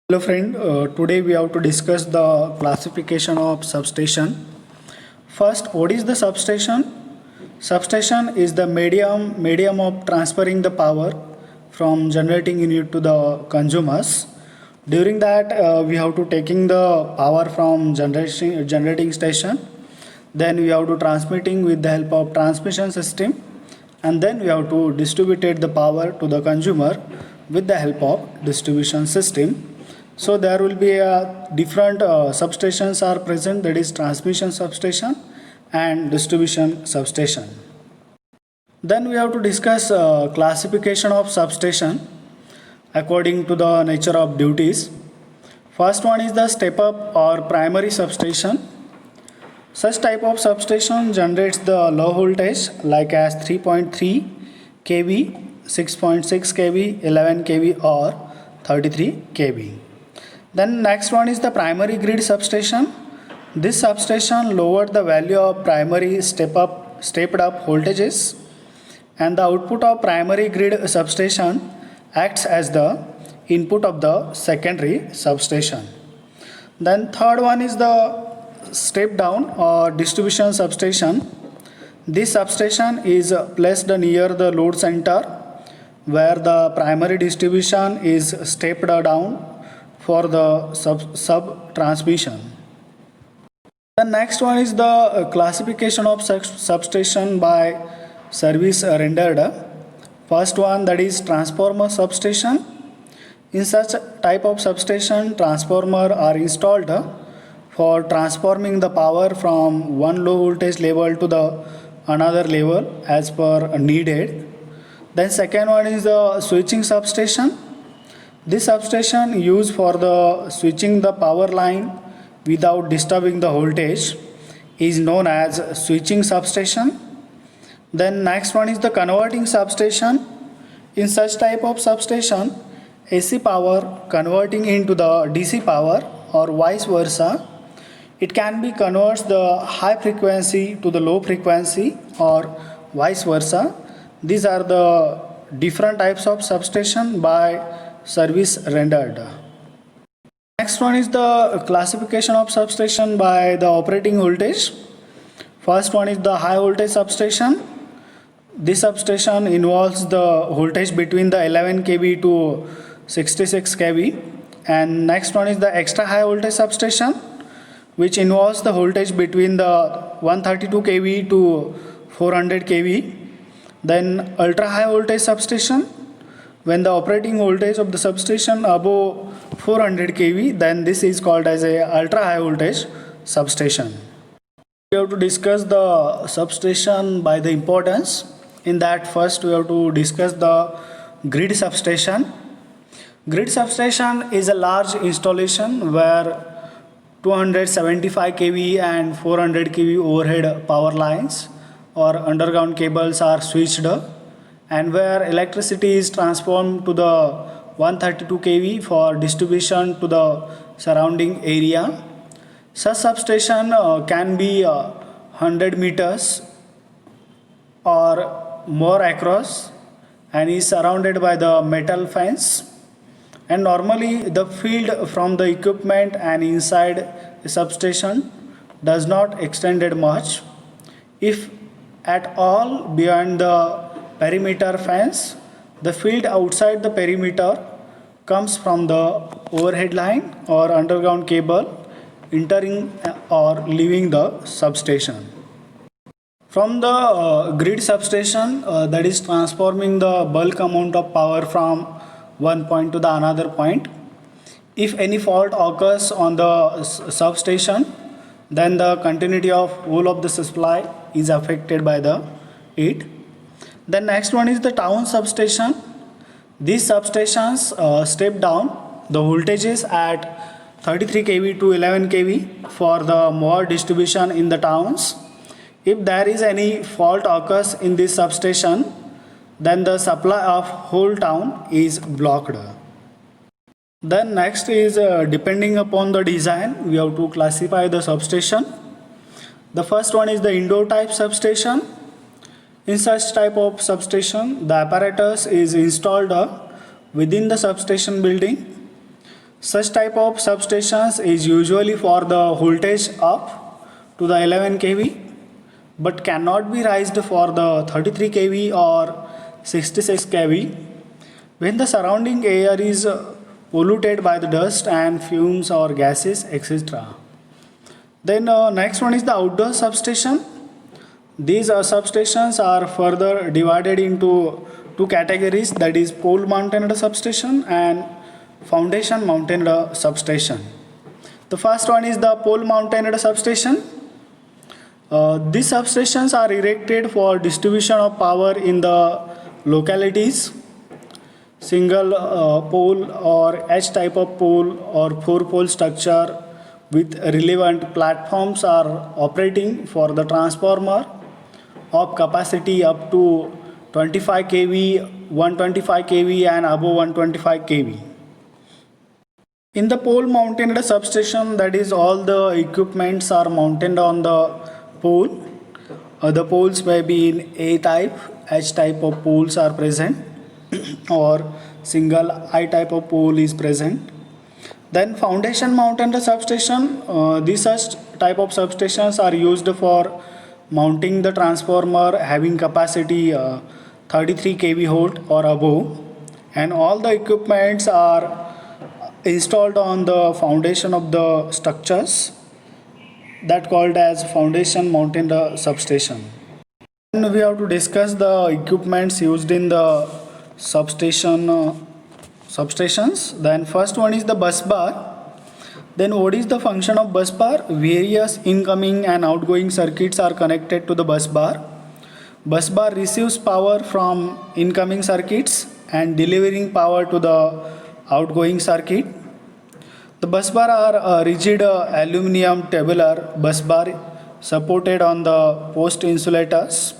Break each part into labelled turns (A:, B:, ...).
A: Hello friend, today we have to discuss the classification of substation. First, what is the substation? Substation is the medium of transferring the power from generating unit to the consumers. During that, we have to taking the power from generating station. Then we have to transmitting with the help of transmission system, and then we have to distribute the power to the consumer with the help of distribution system. So there will be a different substations are present, that is transmission substation and distribution substation. Then we have to discuss classification of substation according to the nature of duties. First one is the step up or primary substation. Such type of substation generates the low voltage like as 3.3 kV, 6.6 kV, 11 kV or 33 kV. Then next one is the primary grid substation. This substation lowered the value of primary stepped up voltages, and the output of primary grid substation acts as the input of the secondary substation. Then third one is the step down or distribution substation. This substation is placed near the load center where the primary distribution is stepped down for the sub transmission. The next one is the classification of substation by service rendered. First one, that is transformer substation. In such type of substation, transformer are installed for transforming the power from one low voltage level to the another level as per needed. Then second one is the switching substation. This substation used for the switching the power line without disturbing the voltage is known as switching substation. Then next one is the converting substation. In such type of substation, AC power converting into the DC power or vice versa. It can be converts the high frequency to the low frequency or vice versa. These are the different types of substation by service rendered. Next one is the classification of substation by the operating voltage. First one is the high voltage substation. This substation involves the voltage between the 11 kV to 66 kV. And next one is the extra high voltage substation, which involves the voltage between the 132 kV to 400 kV. Then ultra high voltage substation, when the operating voltage of the substation above 400 kV, then this is called as a ultra high voltage substation. We have to discuss the substation by the importance. In that, first we have to discuss the grid substation. Grid substation is a large installation where 275 kV and 400 kV overhead power lines or underground cables are switched, and where electricity is transformed to the 132 kV for distribution to the surrounding area. Such substation can be 100 meters or more across and is surrounded by the metal fence. And normally the field from the equipment and inside the substation does not extended much. If at all beyond the perimeter fence, the field outside the perimeter comes from the overhead line or underground cable entering or leaving the substation. From the grid substation, that is transforming the bulk amount of power from one point to the another point. If any fault occurs on the substation, then the continuity of whole of the supply is affected by it. Then next one is the town substation. These substations step down the voltages at 33 kV to 11 kV for the more distribution in the towns. If there is any fault occurs in this substation, then the supply of whole town is blocked. Then next is depending upon the design, we have to classify the substation. The first one is the indoor type substation. In such type of substation, the apparatus is installed within the substation building. Such type of substations is usually for the voltage up to the 11 kV but cannot be raised for the 33 kV or 66 kV when the surrounding air is polluted by the dust and fumes or gases, etc. Then next one is the outdoor substation. These substations are further divided into two categories, that is pole mounted substation and foundation mounted substation. The first one is the pole mounted substation. These substations are erected for distribution of power in the localities. Single pole or H type of pole or four pole structure with relevant platforms are operating for the transformer of capacity up to 25 kV, 125 kV and above 125 kV. In the pole mounted substation, that is all the equipments are mounted on the pole. The poles may be in A type, H type of poles are present or single I type of pole is present. Then foundation mounted substation, these such type of substations are used for mounting the transformer having capacity 33 kV volt or above, and all the equipments are installed on the foundation of the structures that called as foundation mounted substation. Then we have to discuss the equipments used in the substations. Then first one is the bus bar. Then what is the function of bus bar? Various incoming and outgoing circuits are connected to the bus bar. Bus bar receives power from incoming circuits and delivering power to the outgoing circuit. The bus bar are rigid aluminum tubular bus bar supported on the post insulators,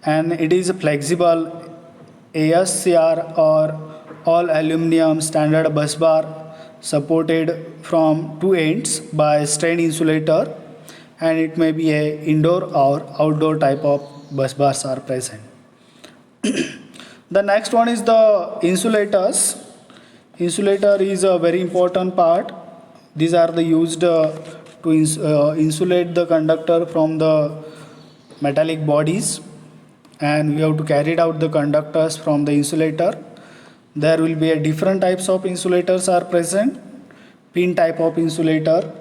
A: and it is flexible ASCR or all aluminum standard bus bar supported from two ends by strain insulator, and it may be a indoor or outdoor type of bus bars are present. The next one is the insulators. Insulator is a very important part. These are the used to insulate the conductor from the metallic bodies, and we have to carry out the conductors from the insulator. There will be a different types of insulators are present. Pin type of insulator,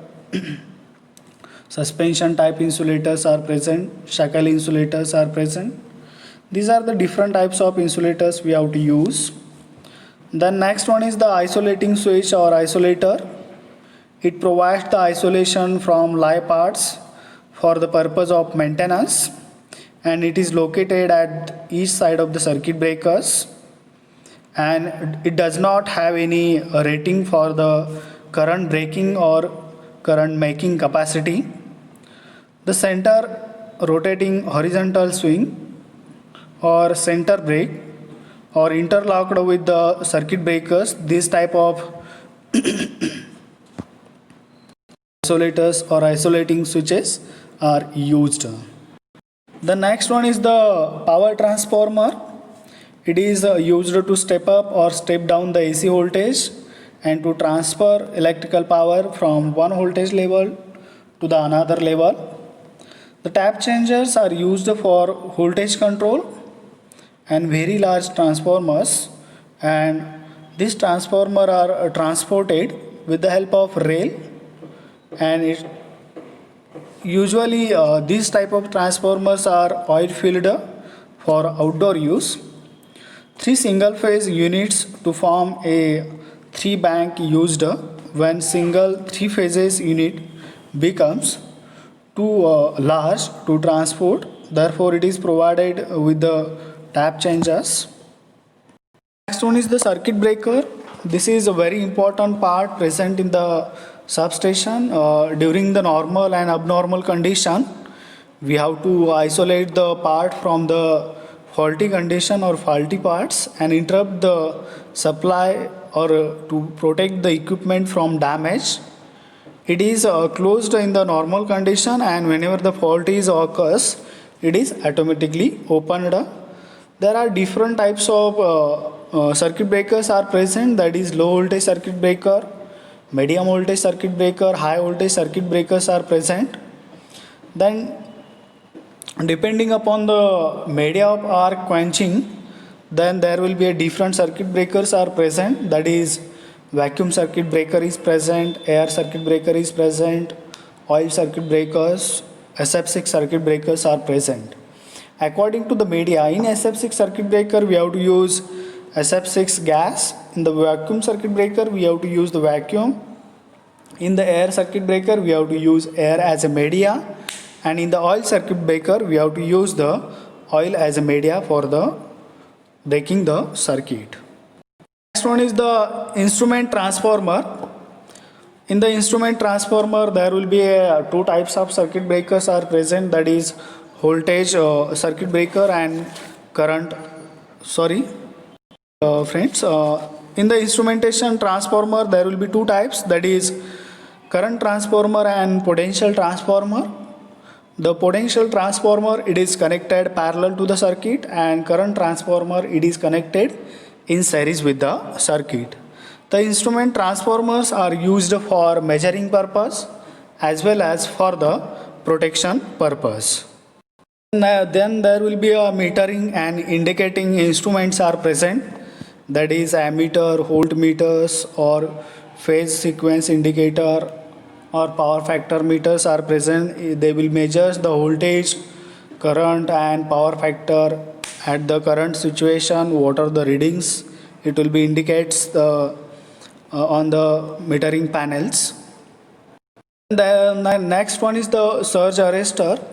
A: suspension type insulators are present, shackle insulators are present. These are the different types of insulators we have to use. Then next one is the isolating switch or isolator. It provides the isolation from live parts for the purpose of maintenance, and it is located at each side of the circuit breakers, and it does not have any rating for the current breaking or current making capacity. The center rotating horizontal swing or center brake or interlocked with the circuit breakers, this type of isolators or isolating switches are used. The next one is the power transformer. It is used to step up or step down the AC voltage and to transfer electrical power from one voltage level to the another level. The tap changers are used for voltage control and very large transformers, and these transformers are transported with the help of rail, and it usually these type of transformers are oil filled for outdoor use. Three single phase units to form a three bank used when single three phases unit becomes too large to transport, therefore it is provided with the tap changers. Next one is the circuit breaker. This is a very important part present in the substation. During the normal and abnormal condition, we have to isolate the part from the faulty condition or faulty parts and interrupt the supply or to protect the equipment from damage. It is closed in the normal condition, and whenever the fault is occurs, it is automatically opened. There are different types of circuit breakers are present, that is low voltage circuit breaker, medium voltage circuit breaker, high voltage circuit breakers are present. Then depending upon the media of arc quenching, then there will be a different circuit breakers are present, that is vacuum circuit breaker is present, air circuit breaker is present, oil circuit breakers, SF6 circuit breakers are present. According to the media, in SF6 circuit breaker we have to use SF6 gas, in the vacuum circuit breaker we have to use the vacuum, in the air circuit breaker we have to use air as a media, and in the oil circuit breaker we have to use the oil as a media for the breaking the circuit. Next one is the instrument transformer. In the instrument transformer there will be two types of circuit breakers are present, that is voltage circuit breaker and current friends, in the instrumentation transformer there will be two types, that is current transformer and potential transformer. The potential transformer, it is connected parallel to the circuit, and current transformer, it is connected in series with the circuit. The instrument transformers are used for measuring purpose as well as for the protection purpose. Then there will be a metering and indicating instruments are present, that is ammeter, voltmeters or phase sequence indicator or power factor meters are present. They will measure the voltage, current and power factor at the current situation. What are the readings? It will be indicates the on the metering panels. Then the next one is the surge arrestor.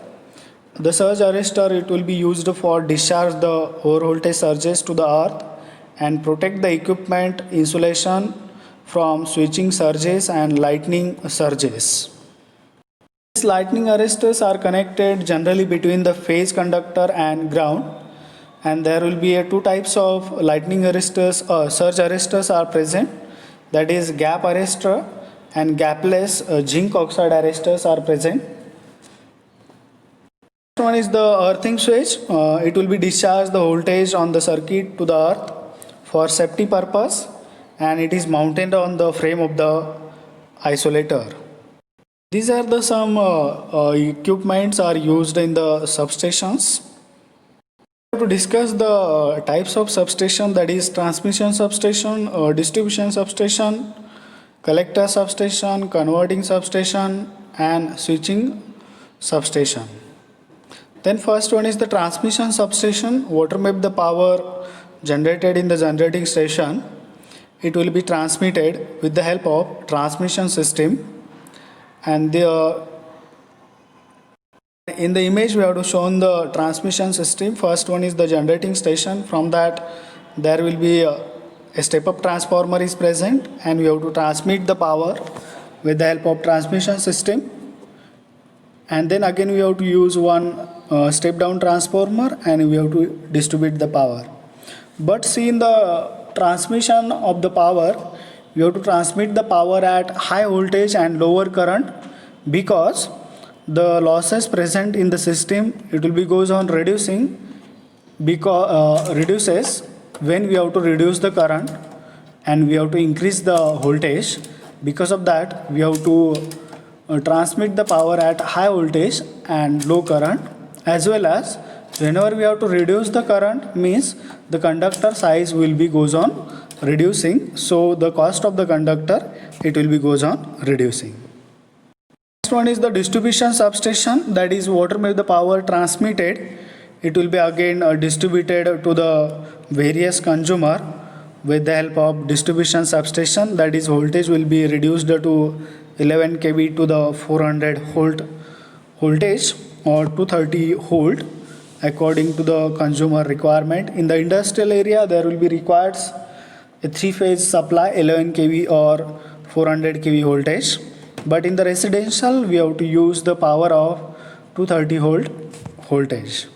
A: The surge arrestor, it will be used for discharge the over voltage surges to the earth and protect the equipment insulation from switching surges and lightning surges. These lightning arrestors are connected generally between the phase conductor and ground, and there will be two types of lightning arrestors, surge arrestors are present, that is gap arrestor and gapless zinc oxide arrestors are present. Next one is the earthing switch. It will be discharge the voltage on the circuit to the earth for safety purpose, and it is mounted on the frame of the isolator. These are the some equipments are used in the substations. To discuss the types of substation, that is transmission substation, distribution substation, collector substation, converting substation and switching substation. Then first one is the transmission substation. Water map the power generated in the generating station. It will be transmitted with the help of transmission system, and in the image we have to show the transmission system. First one is the generating station. From that there will be a step up transformer is present, and we have to transmit the power with the help of transmission system, and then again we have to use one step down transformer and we have to distribute the power. But see, in the transmission of the power, we have to transmit the power at high voltage and lower current, because the losses present in the system, it will be goes on reducing, because reduces when we have to reduce the current and we have to increase the voltage. Because of that we have to transmit the power at high voltage and low current, as well as whenever we have to reduce the current, means the conductor size will be goes on reducing, so the cost of the conductor, it will be goes on reducing. Next one is the distribution substation, that is water map the power transmitted, it will be again distributed to the various consumer with the help of distribution substation, that is voltage will be reduced to 11 kV to the 400 volt voltage or 230 volt according to the consumer requirement. In the industrial area there will be required a three-phase supply 11 kV or 400 kV voltage, but in the residential we have to use the power of 230 volt voltage.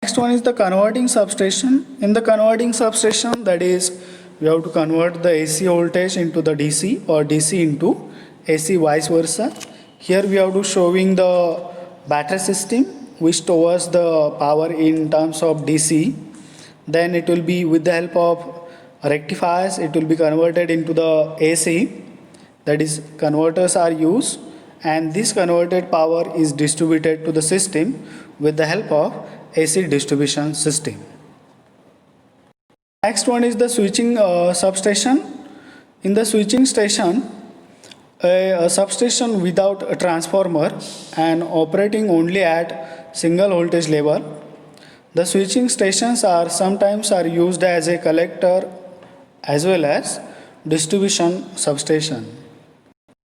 A: Next one is the converting substation. In the converting substation, that is we have to convert the AC voltage into the DC or DC into AC, vice versa. Here we have to showing the battery system which stores the power in terms of DC. Then it will be with the help of rectifiers, it will be converted into the AC, that is converters are used, and this converted power is distributed to the system with the help of AC distribution system. Next one is the switching substation. In the switching station, a substation without a transformer and operating only at single voltage level. The switching stations are sometimes used as a collector as well as distribution substation.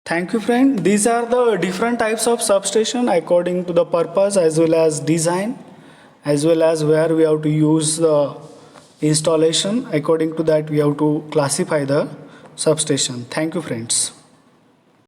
A: Thank you, friend. These are the different types of substation according to the purpose as well as design, as well as where we have to use the installation. According to that, we have to classify the substation. Thank you, friends.